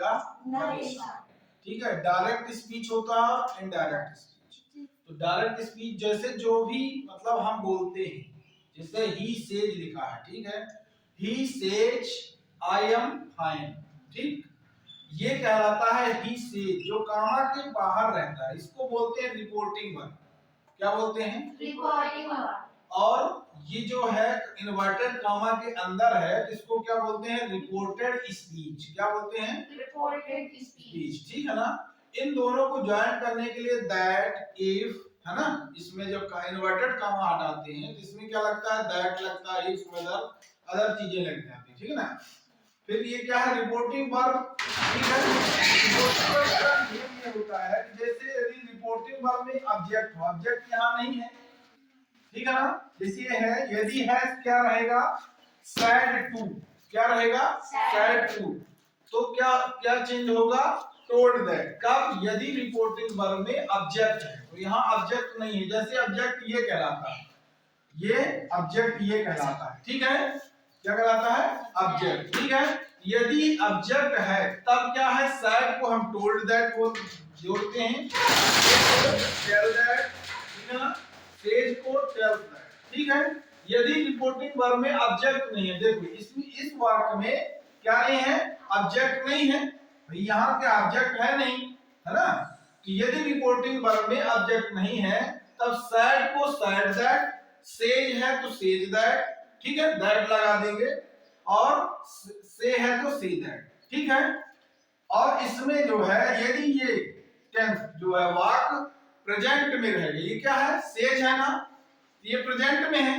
का ठीक है। डायरेक्ट स्पीच होता है और इनडायरेक्ट स्पीच। तो डायरेक्ट स्पीच जैसे जो भी मतलब हम बोलते हैं, जैसे ही सेज लिखा है, ठीक है, he says I am fine, ठीक, ये कहलाता है ही सेज, जो कामा के बाहर रहता है, इसको बोलते हैं रिपोर्टिंग वर्ब। क्या बोलते हैं? Reporting verb. और ये जो है इन्वर्टेड कामा के अंदर है, इसको क्या बोलते हैं? Reported speech. क्या बोलते हैं? रिपोर्टेड स्पीच, ठीक है ना। इन दोनों को ज्वाइन करने के लिए दैट, इफ, है ना, इसमें जब इन्वर्टेड कामा हटाते हैं तो इसमें क्या लगता है? दैट लगता है, इफ, वेदर, अदर चीजें लग जाती है, ठीक है ना। फिर ये क्या है? रिपोर्टिंग वर्ब, ठीक है। रिपोर्टिंग वर्ब का ये होता है कि जैसे यदि रिपोर्टिंग वर्ब में ऑब्जेक्ट हो, ऑब्जेक्ट यहाँ नहीं है, ठीक है ना, जैसे ये है, यदि है क्या रहेगा? Said to. क्या रहेगा? Said to. तो क्या क्या चेंज होगा? Told that. कब? यदि रिपोर्टिंग वर्ब में ऑब्जेक्ट है। तो यहाँ ऑब्जेक्ट नहीं है, जैसे ऑब्जेक्ट ये कहलाता है, ये ऑब्जेक्ट ये कहलाता है, ठीक है। क्या कहलाता है? ऑब्जेक्ट, ठीक है। यदि ऑब्जेक्ट है तब क्या है? सैड को हम टोल्ड दैट को जोड़ते हैं, टेल दैट, ठीक है ना, सेज को टेल दैट, ठीक है। यदि रिपोर्टिंग वर्ब में ऑब्जेक्ट नहीं है, देखो इसमें इस वाक्य में क्या नहीं है? ऑब्जेक्ट नहीं है, भाई यहाँ पे ऑब्जेक्ट है नहीं, है ना। तो यदि रिपोर्टिंग वर्ब में ऑब्जेक्ट नहीं है तब सैड को सैड दैट, सेज है तो सेज दैट, ठीक है, दैट लगा देंगे, और से है तो से दैट, ठीक है। और इसमें जो है यदि ये टेंस जो है वाक्य प्रेजेंट में रहेगा, ये क्या है? सेज है ना, ये प्रेजेंट में है,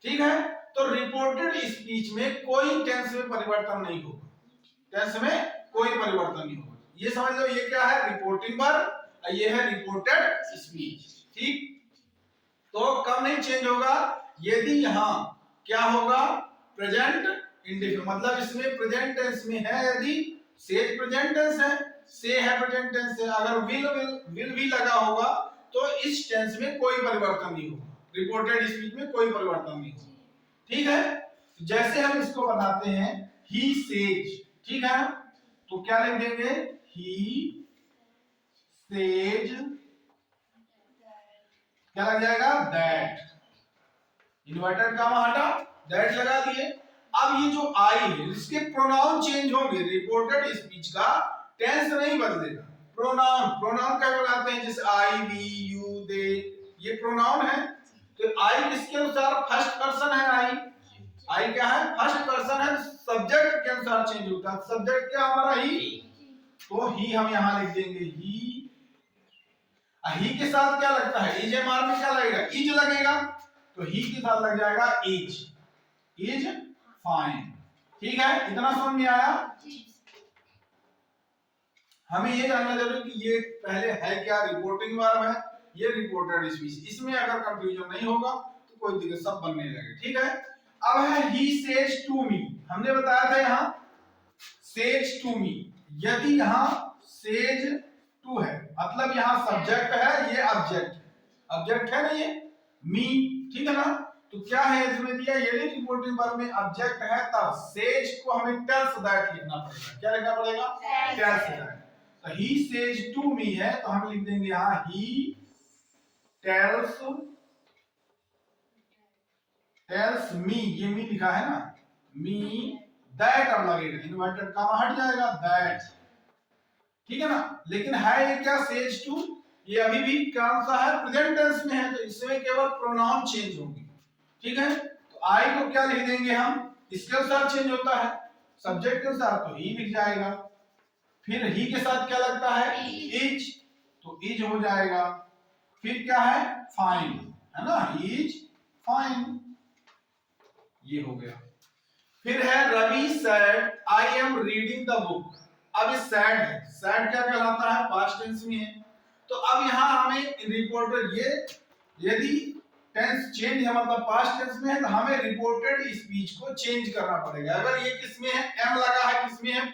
ठीक है। तो रिपोर्टेड स्पीच में कोई टेंस में परिवर्तन नहीं होगा, टेंस में कोई परिवर्तन नहीं होगा। ये समझ लो, ये क्या है? रिपोर्टिंग वर्ब, और ये है रिपोर्टेड स्पीच, ठीक। तो कब नहीं चेंज होगा? यदि यहाँ क्या होगा? प्रेजेंट इंडेफिनिट, मतलब इसमें प्रेजेंट टेंस में है, यदि सेज प्रेजेंट टेंस है, से है प्रेजेंट टेंस है, अगर विल भी लगा होगा तो इस टेंस में कोई परिवर्तन नहीं होगा, रिपोर्टेड स्पीच में कोई परिवर्तन नहीं होगा, ठीक है। जैसे हम इसको बनाते हैं ही सेज, ठीक है, तो क्या लिख देंगे? ही सेज, क्या लग जाएगा? दैट, इन्वर्टेड कामा हटा, दैट लगा दिए। अब ये जो आई है इसके प्रोनाउन चेंज होंगे, रिपोर्टेड स्पीच का टेंस नहीं बदलेगा। प्रोनाउन, प्रोनाउन क्या कहलाते हैं? जैसे आई, वी, यू, दे, ये प्रोनाउन है। तो आई किसके अनुसार? फर्स्ट पर्सन है आई क्या है? फर्स्ट पर्सन है, सब्जेक्ट के अनुसार चेंज होता है। सब्जेक्ट क्या हमारा? ही, तो ही हम यहां लिख देंगे ही के साथ क्या लगता है? इज एम आर में क्या लगेगा? इज लगेगा, तो ही के साथ लग जाएगा इज फाइन, ठीक है। इतना समझ में आया? हमें ये जानना जरूरी कि ये पहले है क्या? रिपोर्टिंग वर्ब है, ये रिपोर्टेड स्पीच। इसमें अगर कंफ्यूजन नहीं होगा तो कोई दिक्कत, सब बनने लगे, ठीक है। अब है ही सेज टू मी, हमने बताया था यहाँ सेज टू मी। यदि यहाँ सेज टू है मतलब यहाँ सब्जेक्ट है, ये ऑब्जेक्ट है ना, ये मी, ठीक है ना। तो क्या है इसमें दिया? यदि रिपोर्टिंग वर्ब में ऑब्जेक्ट है तब सेज को हमें टेल्स दैट लिखना पड़ेगा। क्या लिखना पड़ेगा? Tells that. तो ही सेज टू मी है तो हम लिख देंगे यहाँ ही टेल्स मी, ये मी लिखा है ना, मी दैट, अब लगेगा इन्वर्टेड कामा हट जाएगा, दैट, ठीक है ना। लेकिन है ये क्या? सेज टू, ये अभी भी कौन सा है? प्रेजेंट टेंस में है, तो इसमें केवल प्रोनाउन चेंज होंगे, ठीक है। तो आई को क्या लिख देंगे हम? इसके अनुसार चेंज होता है, सब्जेक्ट के अनुसार, तो ही लिख जाएगा। फिर ही के साथ क्या लगता है? इज, तो इज हो जाएगा। फिर क्या है? फाइन, है ना, इज फाइन, ये हो गया। फिर है Ravi said I am reading the book. अब ये सैड है, सैड क्या कहलाता है? पास्ट टेंस में है। तो अब यहाँ हमें रिपोर्टेड, ये यदि टेंस चेंज है मतलब पास्ट टेंस में है तो हमें रिपोर्टेड स्पीच को चेंज करना पड़ेगा। अगर ये किसमें है? एम लगा है, किसमें है?